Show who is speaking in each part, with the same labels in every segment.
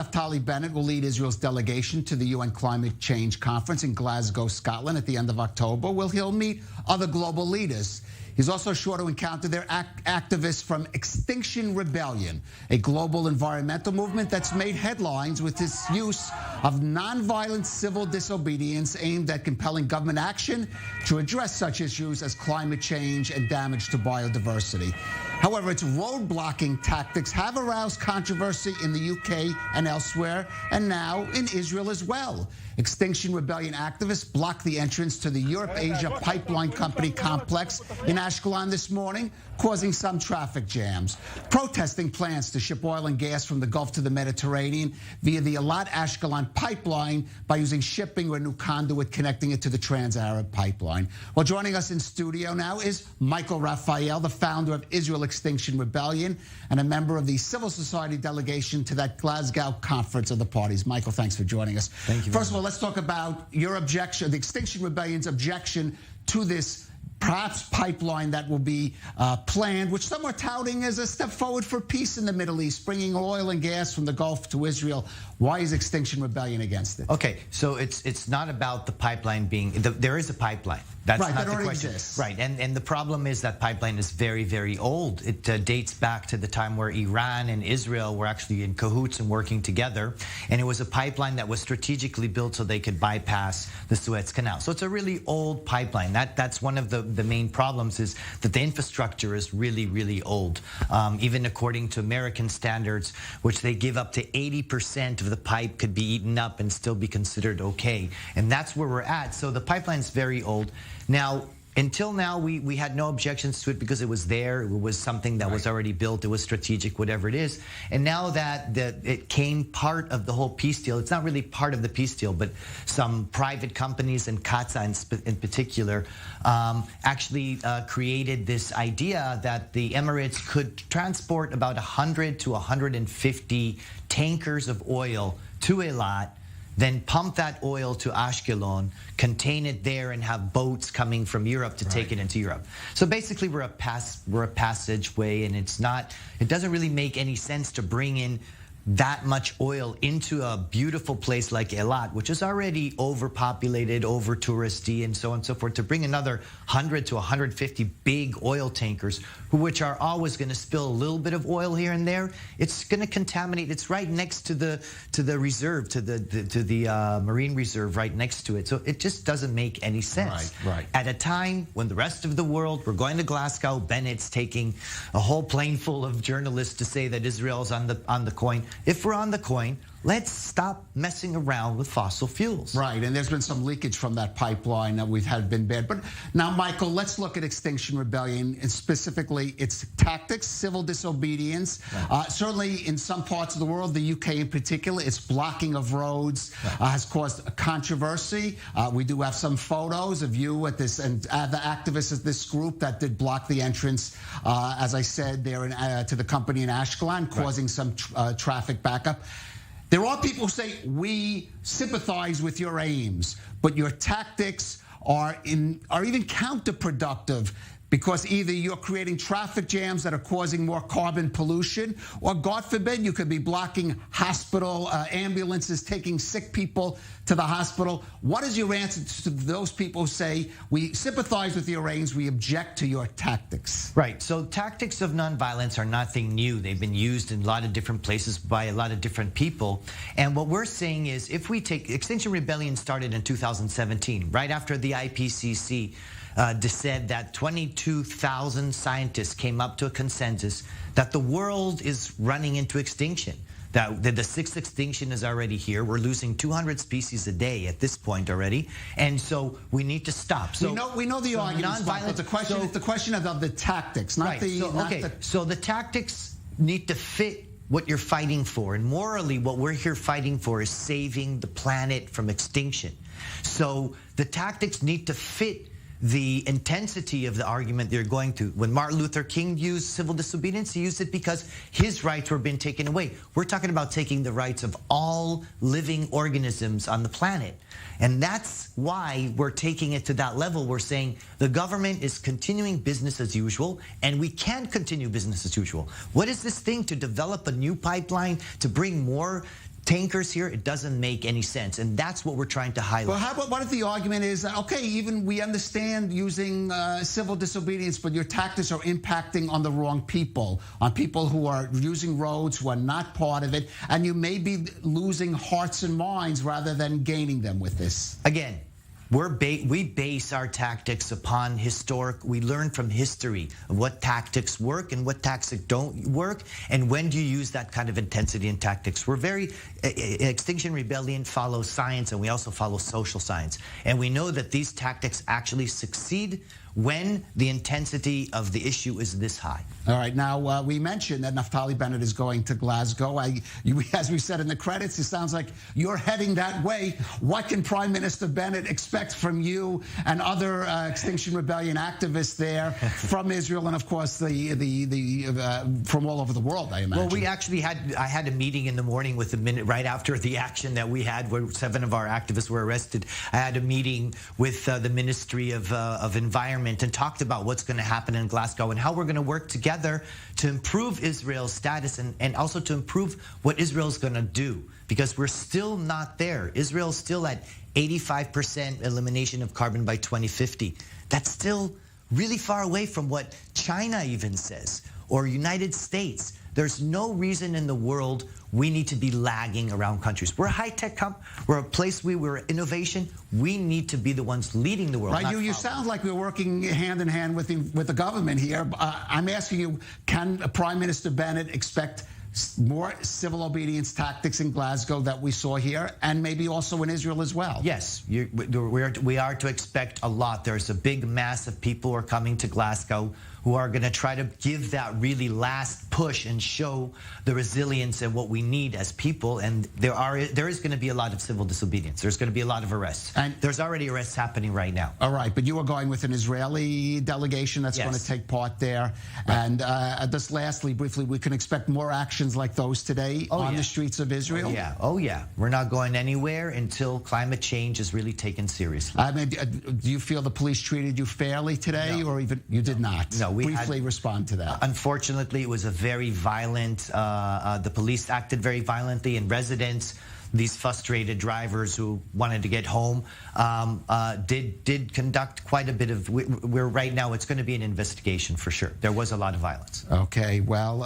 Speaker 1: Naftali Bennett will lead Israel's delegation to the UN Climate Change Conference in Glasgow, Scotland at the end of October, where he'll meet other global leaders. He's also sure to encounter their activists from Extinction Rebellion, a global environmental movement that's made headlines with its use of nonviolent civil disobedience aimed at compelling government action to address such issues as climate change and damage to biodiversity. However, its road-blocking tactics have aroused controversy in the UK and elsewhere, and now in Israel as well. Extinction Rebellion activists blocked the entrance to the Europe-Asia Pipeline Company complex in Ashkelon this morning, causing some traffic jams. Protesting plans to ship oil and gas from the Gulf to the Mediterranean via the Eilat-Ashkelon pipeline by using shipping or a new conduit connecting it to the Trans-Arab pipeline. Well, joining us in studio now is Michael Raphael, the founder of Israel Extinction Rebellion and a member of the civil society delegation to that Glasgow conference of the parties. Michael, thanks for joining us.
Speaker 2: Thank you.
Speaker 1: First of all, let's talk about your objection, the Extinction Rebellion's objection to this perhaps pipeline that will be planned, which some are touting as a step forward for peace in the Middle East, bringing oil and gas from the Gulf to Israel. Why is Extinction Rebellion against it?
Speaker 2: Okay, so it's not about the pipeline being, there is a pipeline. That's
Speaker 1: right,
Speaker 2: not
Speaker 1: that
Speaker 2: the question.
Speaker 1: Exists.
Speaker 2: Right, and the problem is that pipeline is very, very old. It dates back to the time where Iran and Israel were actually in cahoots and working together. And it was a pipeline that was strategically built so they could bypass the Suez Canal. So it's a really old pipeline. That's one of the main problems, is that the infrastructure is really, really old. Even according to American standards, which they give up to 80% of the pipe could be eaten up and still be considered okay. And that's where we're at. So the pipeline's very old. Now, until now, we had no objections to it because it was there. It was something that was already built. It was strategic, whatever it is. And now that it came part of the whole peace deal, it's not really part of the peace deal, but some private companies, and Qatar in particular, actually created this idea that the Emirates could transport about 100 to 150 tankers of oil to Eilat, then pump that oil to Ashkelon, contain it there, and have boats coming from Europe to take it into Europe. So basically, we're a passageway, and it doesn't really make any sense to bring in that much oil into a beautiful place like Eilat, which is already overpopulated, over touristy, and so on and so forth. To bring another 100 to 150 big oil tankers, which are always going to spill a little bit of oil here and there, it's going to contaminate. It's right next to the reserve, to the marine reserve, right next to it. So it just doesn't make any sense.
Speaker 1: Right.
Speaker 2: At a time when the rest of the world, we're going to Glasgow, Bennett's taking a whole plane full of journalists to say that Israel's on the coin. If we're on the coin, let's stop messing around with fossil fuels.
Speaker 1: Right, and there's been some leakage from that pipeline that we've had been bad. But now, Michael, let's look at Extinction Rebellion and specifically its tactics, civil disobedience.
Speaker 2: Right.
Speaker 1: Certainly in some parts of the world, the UK in particular, its blocking of roads has caused a controversy. We do have some photos of you at this, and the activists of this group that did block the entrance, as I said, there to the company in Ashkelon, causing some traffic backup. There are people who say, we sympathize with your aims, but your tactics are even counterproductive, because either you're creating traffic jams that are causing more carbon pollution, or God forbid, you could be blocking hospital ambulances, taking sick people to the hospital. What is your answer to those people who say, we sympathize with your aims, we object to your tactics?
Speaker 2: Right, so tactics of nonviolence are nothing new. They've been used in a lot of different places by a lot of different people. And what we're saying is, if we take Extinction Rebellion started in 2017, right after the IPCC said that 22,000 scientists came up to a consensus that the world is running into extinction, that the sixth extinction is already here. We're losing 200 species a day at this point already, and so we need to stop. So
Speaker 1: we know the arguments, but the question is the question of the tactics, not
Speaker 2: right. So the tactics need to fit what you're fighting for, and morally, what we're here fighting for is saving the planet from extinction. So the tactics need to fit the intensity of the argument they're going to. When Martin Luther King used civil disobedience, he used it because his rights were being taken away. We're talking about taking the rights of all living organisms on the planet. And that's why we're taking it to that level. We're saying the government is continuing business as usual, and we can't continue business as usual. What is this thing to develop a new pipeline, to bring more tankers here, it doesn't make any sense. And that's what we're trying to highlight.
Speaker 1: Well, how about what if the argument is, okay, even we understand using civil disobedience, but your tactics are impacting on the wrong people, on people who are using roads, who are not part of it, and you may be losing hearts and minds rather than gaining them with this?
Speaker 2: Again, we base our tactics upon we learn from history of what tactics work and what tactics don't work, and when do you use that kind of intensity in tactics. Extinction Rebellion follows science, and we also follow social science. And we know that these tactics actually succeed when the intensity of the issue is this high.
Speaker 1: All right, now we mentioned that Naftali Bennett is going to Glasgow. As we said in the credits, it sounds like you're heading that way. What can Prime Minister Bennett expect from you and other Extinction Rebellion activists there from Israel and, of course, from all over the world, I imagine?
Speaker 2: Well, I had a meeting in the morning with right after the action that we had, where 7 of our activists were arrested. I had a meeting with the Ministry of Environment and talked about what's going to happen in Glasgow and how we're going to work together to improve Israel's status and also to improve what Israel's going to do, because we're still not there. Israel's still at 85% elimination of carbon by 2050. That's still really far away from what China even says, or United States. There's no reason in the world we need to be lagging around countries. We're a high-tech we're a place we're innovation. We need to be the ones leading the world.
Speaker 1: Right, you sound like we're working hand in hand with the government here. I'm asking you, can Prime Minister Bennett expect more civil obedience tactics in Glasgow that we saw here, and maybe also in Israel as well?
Speaker 2: Yes, we are to expect a lot. There's a big mass of people who are coming to Glasgow who are going to try to give that really last push and show the resilience and what we need as people. And there is going to be a lot of civil disobedience. There's going to be a lot of arrests. And there's already arrests happening right now.
Speaker 1: All right, but you are going with an Israeli delegation that's going to take part there. Right. And just lastly, briefly, we can expect more actions like those today on the streets of Israel?
Speaker 2: Oh, yeah. We're not going anywhere until climate change is really taken seriously.
Speaker 1: I mean, do you feel the police treated you fairly today, or even you did not?
Speaker 2: No.
Speaker 1: Briefly respond to that.
Speaker 2: Unfortunately, it was a very violent, the police acted very violently, and residents, these frustrated drivers who wanted to get home, did conduct quite a bit of, right now it's going to be an investigation for sure. There was a lot of violence. Okay, well,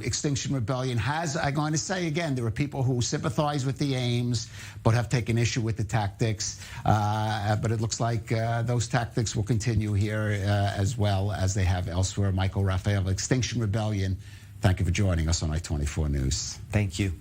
Speaker 1: Extinction Rebellion I'm going to say again, there are people who sympathize with the aims, but have taken issue with the tactics. But it looks like those tactics will continue here as well as they have elsewhere. Michael Raphael, Extinction Rebellion, thank you for joining us on I-24 News.
Speaker 2: Thank you.